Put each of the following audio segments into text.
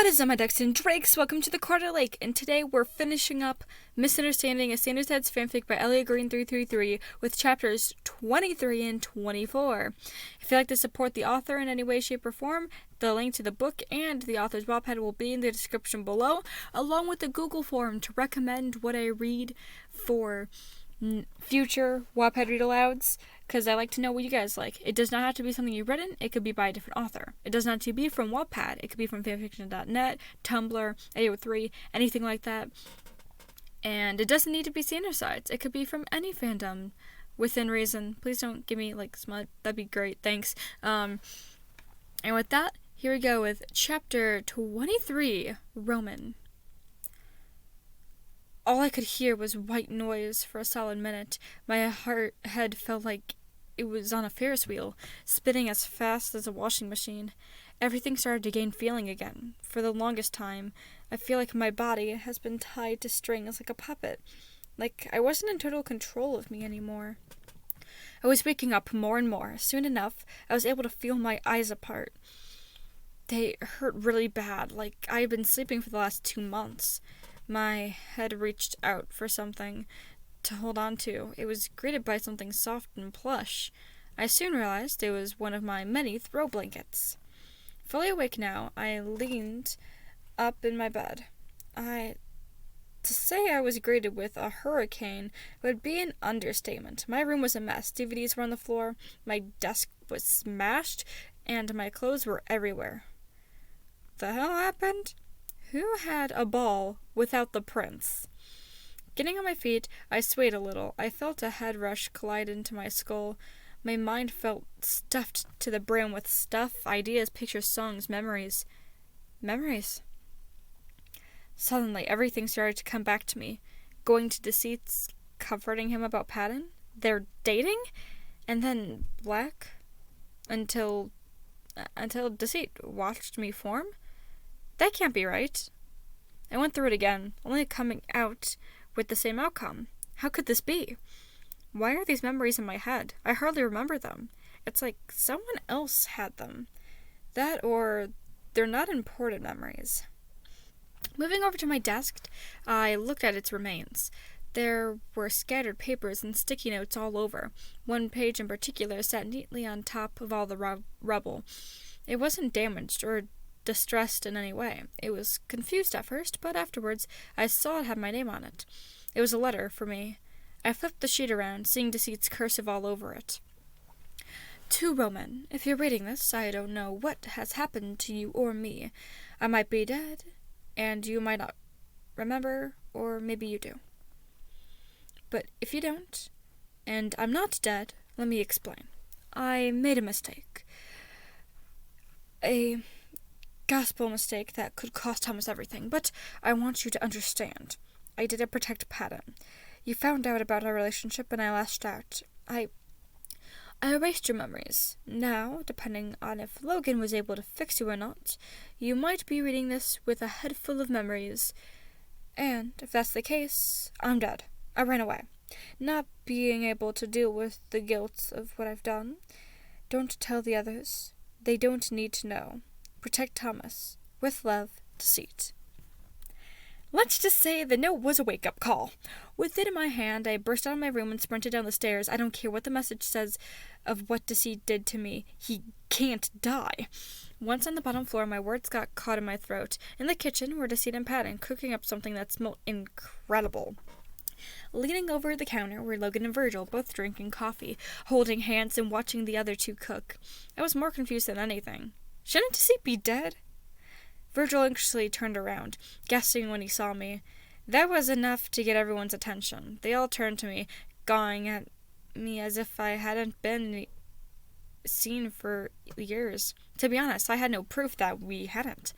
What is up, my ducks and drakes? Welcome to the Carter Lake, and today we're finishing up Misunderstanding, a Standard Heads fanfic by ElliottGreen333 with chapters 23 and 24. If you'd like to support the author in any way, shape, or form, the link to the book and the author's Wattpad will be in the description below, along with the Google form to recommend what I read for future Wattpad read-alouds, because I like to know what you guys like. It does not have to be something you've written. It could be by a different author. It does not have to be from Wattpad. It could be from fanfiction.net, Tumblr, AO3, anything like that. And it doesn't need to be standard sites. It could be from any fandom within reason. Please don't give me, smut. That'd be great. Thanks. And with that, here we go with Chapter 23, Roman. All I could hear was white noise for a solid minute. My head felt like it was on a Ferris wheel, spinning as fast as a washing machine. Everything started to gain feeling again. For the longest time, I feel like my body has been tied to strings like a puppet. Like I wasn't in total control of me anymore. I was waking up more and more. Soon enough, I was able to feel my eyes apart. They hurt really bad, like I had been sleeping for the last 2 months. My head reached out for something to hold on to. It was greeted by something soft and plush. I soon realized it was one of my many throw blankets. Fully awake now, I leaned up in my bed. To say I was greeted with a hurricane would be an understatement. My room was a mess. DVDs were on the floor, my desk was smashed, and my clothes were everywhere. The hell happened? Who had a ball without the prince? Getting on my feet, I swayed a little. I felt a head rush collide into my skull. My mind felt stuffed to the brim with stuff, ideas, pictures, songs, memories. Memories. Suddenly, everything started to come back to me. Going to Deceit's, comforting him about Patton. They're dating? And then Black? Until Deceit watched me form? That can't be right. I went through it again, only coming out with the same outcome. How could this be? Why are these memories in my head? I hardly remember them. It's like someone else had them. That or they're not important memories. Moving over to my desk, I looked at its remains. There were scattered papers and sticky notes all over. One page in particular sat neatly on top of all the rubble. It wasn't damaged or distressed in any way. It was confused at first, but afterwards I saw it had my name on it. It was a letter for me. I flipped the sheet around, seeing Deceit's cursive all over it. To Roman, if you're reading this, I don't know what has happened to you or me. I might be dead, and you might not remember, or maybe you do. But if you don't, and I'm not dead, let me explain. I made a mistake. A gospel mistake that could cost Thomas everything, but I want you to understand. I didn't protect Patton. You found out about our relationship and I lashed out. I erased your memories. Now, depending on if Logan was able to fix you or not, you might be reading this with a head full of memories. And if that's the case, I'm dead. I ran away. Not being able to deal with the guilt of what I've done. Don't tell the others. They don't need to know. Protect Thomas. With love, Deceit. Let's just say the note was a wake-up call. With it in my hand, I burst out of my room and sprinted down the stairs. I don't care what the message says of what Deceit did to me. He can't die. Once on the bottom floor, my words got caught in my throat. In the kitchen were Deceit and Patton, cooking up something that smelled incredible. Leaning over the counter were Logan and Virgil, both drinking coffee, holding hands and watching the other two cook. I was more confused than anything. Shouldn't Deceit be dead? Virgil anxiously turned around, gasping when he saw me. That was enough to get everyone's attention. They all turned to me, gawing at me as if I hadn't been seen for years. To be honest, I had no proof that we hadn't.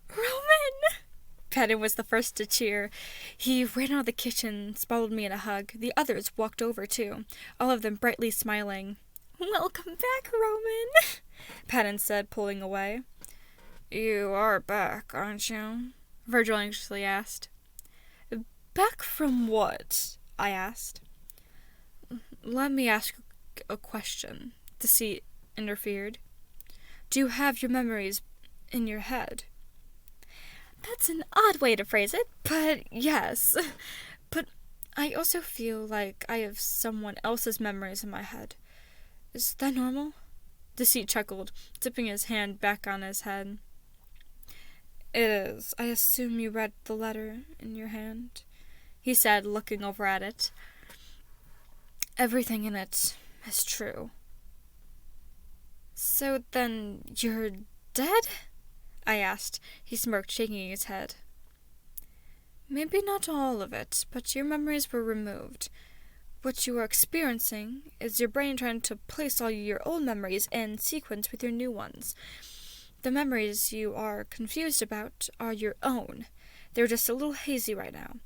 Roman! Patton was the first to cheer. He ran out of the kitchen, swallowed me in a hug. The others walked over, too, all of them brightly smiling. Welcome back, Roman, Patton said, pulling away. You are back, aren't you? Virgil anxiously asked. Back from what? I asked. Let me ask a question, Deceit interfered. Do you have your memories in your head? That's an odd way to phrase it, but yes. But I also feel like I have someone else's memories in my head. Is that normal? Deceit chuckled, tipping his hand back on his head. It is. I assume you read the letter in your hand, he said, looking over at it. Everything in it is true. So then you're dead? I asked. He smirked, shaking his head. Maybe not all of it, but your memories were removed. What you are experiencing is your brain trying to place all your old memories in sequence with your new ones. The memories you are confused about are your own. They're just a little hazy right now,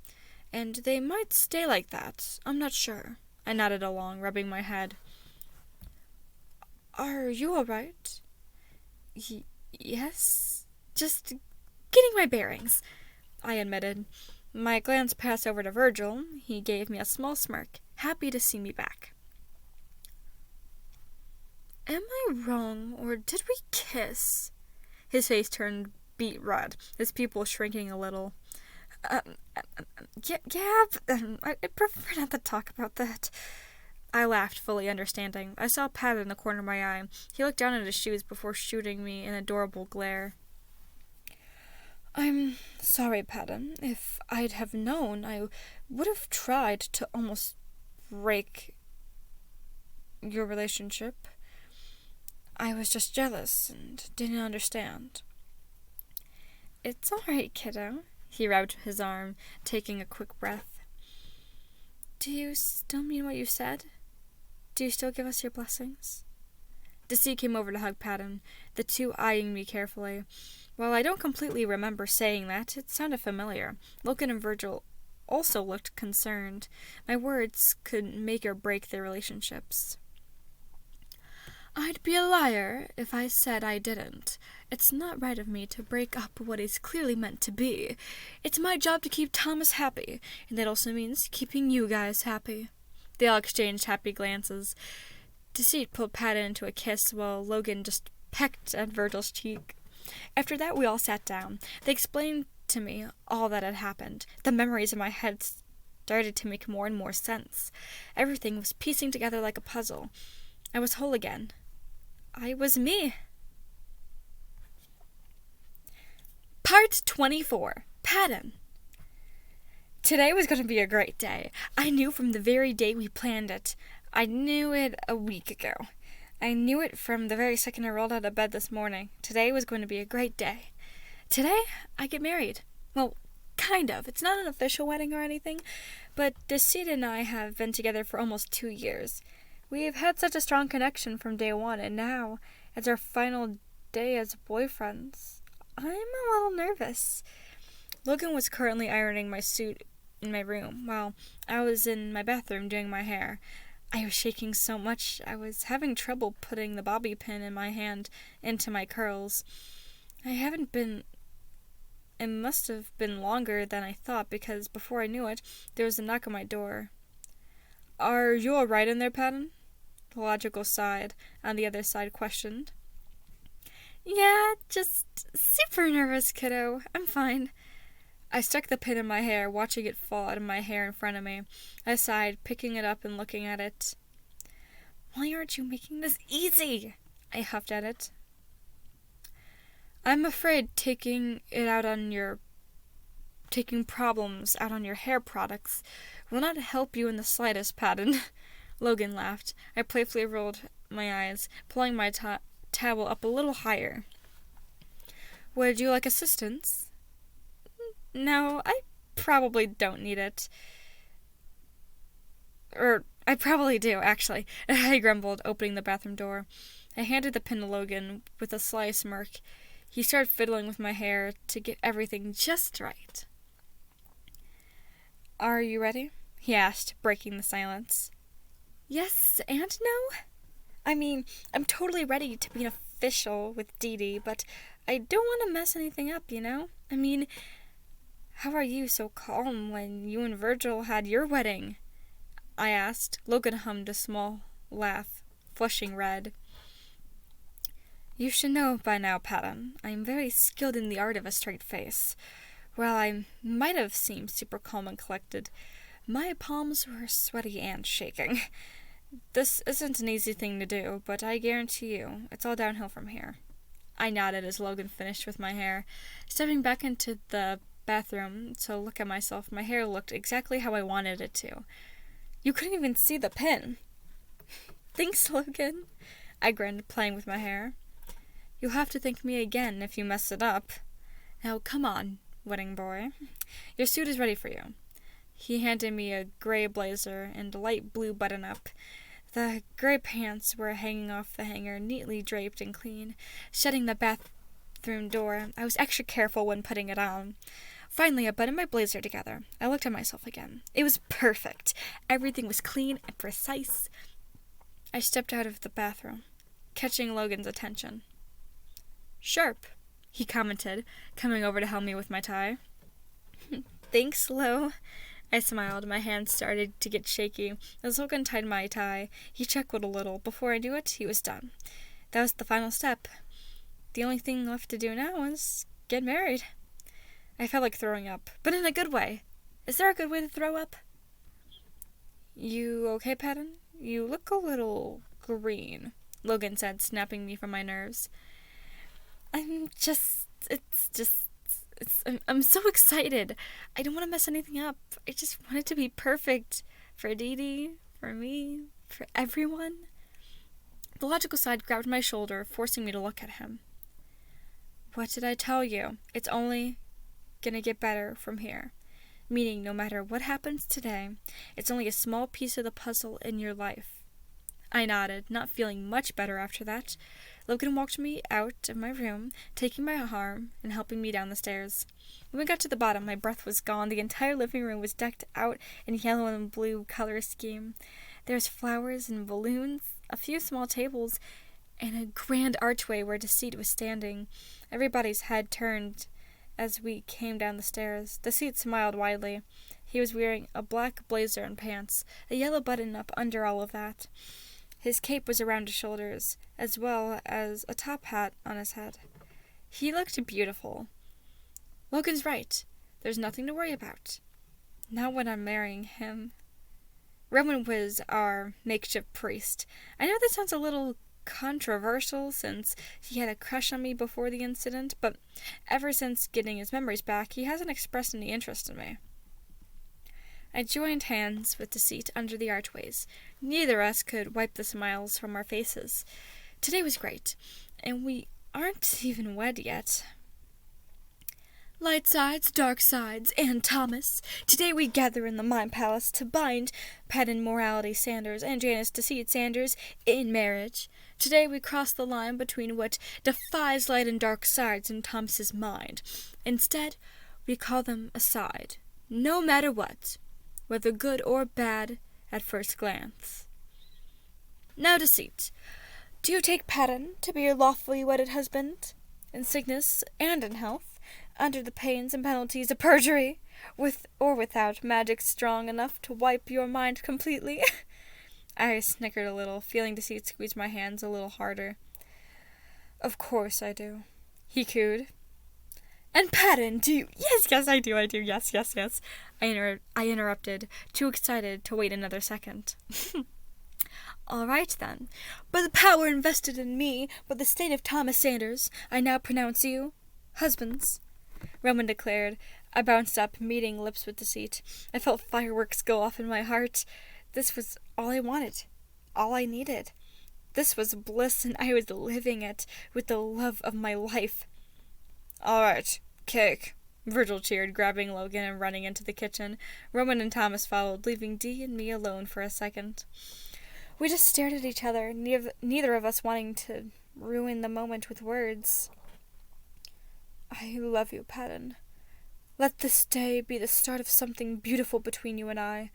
and they might stay like that. I'm not sure. I nodded along, rubbing my head. Are you all right? Yes? Just getting my bearings, I admitted. My glance passed over to Virgil. He gave me a small smirk, happy to see me back. Am I wrong, or did we kiss? His face turned beet red, his pupils shrinking a little. Yeah, I prefer not to talk about that. I laughed, fully understanding. I saw Pat in the corner of my eye. He looked down at his shoes before shooting me an adorable glare. I'm sorry, Patton. If I'd have known, I would have tried to almost break your relationship. I was just jealous and didn't understand. It's all right, kiddo. He rubbed his arm, taking a quick breath. Do you still mean what you said? Do you still give us your blessings? Deceit came over to hug Patton, the two eyeing me carefully. While I don't completely remember saying that, it sounded familiar. Logan and Virgil also looked concerned. My words could make or break their relationships. I'd be a liar if I said I didn't. It's not right of me to break up what is clearly meant to be. It's my job to keep Thomas happy, and that also means keeping you guys happy. They all exchanged happy glances. Deceit pulled Patton into a kiss while Logan just pecked at Virgil's cheek. After that, we all sat down. They explained to me all that had happened. The memories in my head started to make more and more sense. Everything was piecing together like a puzzle. I was whole again. I was me. Part 24. Patton. Today was going to be a great day. I knew from the very day we planned it. I knew it a week ago. I knew it from the very second I rolled out of bed this morning. Today was going to be a great day. Today, I get married. Well, kind of. It's not an official wedding or anything, but Deceit and I have been together for almost 2 years. We've had such a strong connection from day one, and now, it's our final day as boyfriends. I'm a little nervous. Logan was currently ironing my suit in my room while I was in my bathroom doing my hair. I was shaking so much I was having trouble putting the bobby pin in my hand into my curls. It must have been longer than I thought, because before I knew it, there was a knock on my door. Are you all right in there, Patton? The logical side on the other side questioned. Yeah, just super nervous, kiddo. I'm fine. I stuck the pin in my hair, watching it fall out of my hair in front of me. I sighed, picking it up and looking at it. Why aren't you making this easy? I huffed at it. I'm afraid taking problems out on your hair products will not help you in the slightest, Patton. Logan laughed. I playfully rolled my eyes, pulling my towel up a little higher. Would you like assistance? No, I probably don't need it. I probably do, actually, I grumbled, opening the bathroom door. I handed the pin to Logan with a sly smirk. He started fiddling with my hair to get everything just right. Are you ready? He asked, breaking the silence. Yes and no. I mean, I'm totally ready to be an official with Dee Dee, but I don't want to mess anything up, you know? I mean, how are you so calm when you and Virgil had your wedding? I asked. Logan hummed a small laugh, flushing red. You should know by now, Patton, I am very skilled in the art of a straight face. While I might have seemed super calm and collected, my palms were sweaty and shaking. This isn't an easy thing to do, but I guarantee you, it's all downhill from here. I nodded as Logan finished with my hair. Stepping back into the bathroom to look at myself, my hair looked exactly how I wanted it to. You couldn't even see the pin. Thanks, Logan. I grinned, playing with my hair. You'll have to thank me again if you mess it up. Now, come on, wedding boy. Your suit is ready for you. He handed me a gray blazer and a light blue button-up. The gray pants were hanging off the hanger, neatly draped and clean. Shutting the bathroom door, I was extra careful when putting it on. Finally, I buttoned my blazer together. I looked at myself again. It was perfect. Everything was clean and precise. I stepped out of the bathroom, catching Logan's attention. Sharp, he commented, coming over to help me with my tie. Thanks, Lo. I smiled. My hands started to get shaky. As Logan tied my tie, he chuckled a little. Before I knew it, he was done. That was the final step. The only thing left to do now was get married. I felt like throwing up, but in a good way. Is there a good way to throw up? You okay, Patton? You look a little green, Logan said, snapping me from my nerves. I'm so excited. I don't want to mess anything up. I just want it to be perfect for Dee Dee, for me, for everyone. The logical side grabbed my shoulder, forcing me to look at him. What did I tell you? It's only gonna get better from here. Meaning, no matter what happens today, it's only a small piece of the puzzle in your life. I nodded, not feeling much better after that. Logan walked me out of my room, taking my arm and helping me down the stairs. When we got to the bottom, my breath was gone. The entire living room was decked out in yellow and blue color scheme. There was flowers and balloons, a few small tables, and a grand archway where Deceit was standing. Everybody's head turned as we came down the stairs. Deceit smiled widely. He was wearing a black blazer and pants, a yellow button-up under all of that. His cape was around his shoulders, as well as a top hat on his head. He looked beautiful. Logan's right. There's nothing to worry about. Not when I'm marrying him. Roman was our makeshift priest. I know that sounds a little controversial since he had a crush on me before the incident, but ever since getting his memories back, he hasn't expressed any interest in me. I joined hands with Deceit under the archways. Neither of us could wipe the smiles from our faces. Today was great, and we aren't even wed yet. Light sides, dark sides, and Thomas. Today we gather in the Mind Palace to bind Patton Morality Sanders and Janice Deceit Sanders in marriage. Today we cross the line between what defies light and dark sides in Thomas's mind. Instead, we call them aside, no matter what, whether good or bad at first glance. Now, Deceit, do you take Patton to be your lawfully wedded husband, in sickness and in health, under the pains and penalties of perjury, with or without magic strong enough to wipe your mind completely? I snickered a little, feeling Deceit squeeze my hands a little harder. Of course I do, he cooed. And Patton, do you? Yes, I do, yes. I interrupted, too excited to wait another second. All right, then. By the power invested in me by the state of Thomas Sanders, I now pronounce you husbands, Roman declared. I bounced up, meeting lips with Deceit. I felt fireworks go off in my heart. This was all I wanted, all I needed. This was bliss, and I was living it with the love of my life. All right, cake, Virgil cheered, grabbing Logan and running into the kitchen. Roman and Thomas followed, leaving Dee and me alone for a second. We just stared at each other, neither of us wanting to ruin the moment with words. I love you, Patton. Let this day be the start of something beautiful between you and I.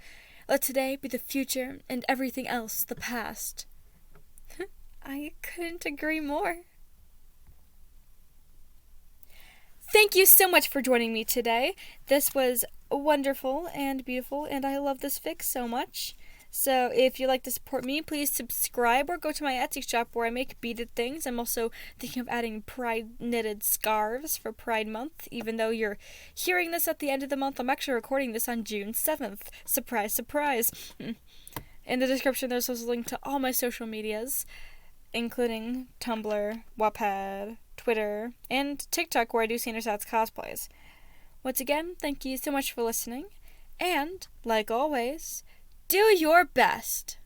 Let today be the future and everything else the past. I couldn't agree more. Thank you so much for joining me today. This was wonderful and beautiful, and I love this fic so much. So if you'd like to support me, please subscribe or go to my Etsy shop where I make beaded things. I'm also thinking of adding pride knitted scarves for Pride Month. Even though you're hearing this at the end of the month, I'm actually recording this on June 7th. Surprise, surprise. In the description, there's also a link to all my social medias, including Tumblr, Wattpad, Twitter, and TikTok, where I do Senior Stats cosplays. Once again, thank you so much for listening, and, like always, do your best.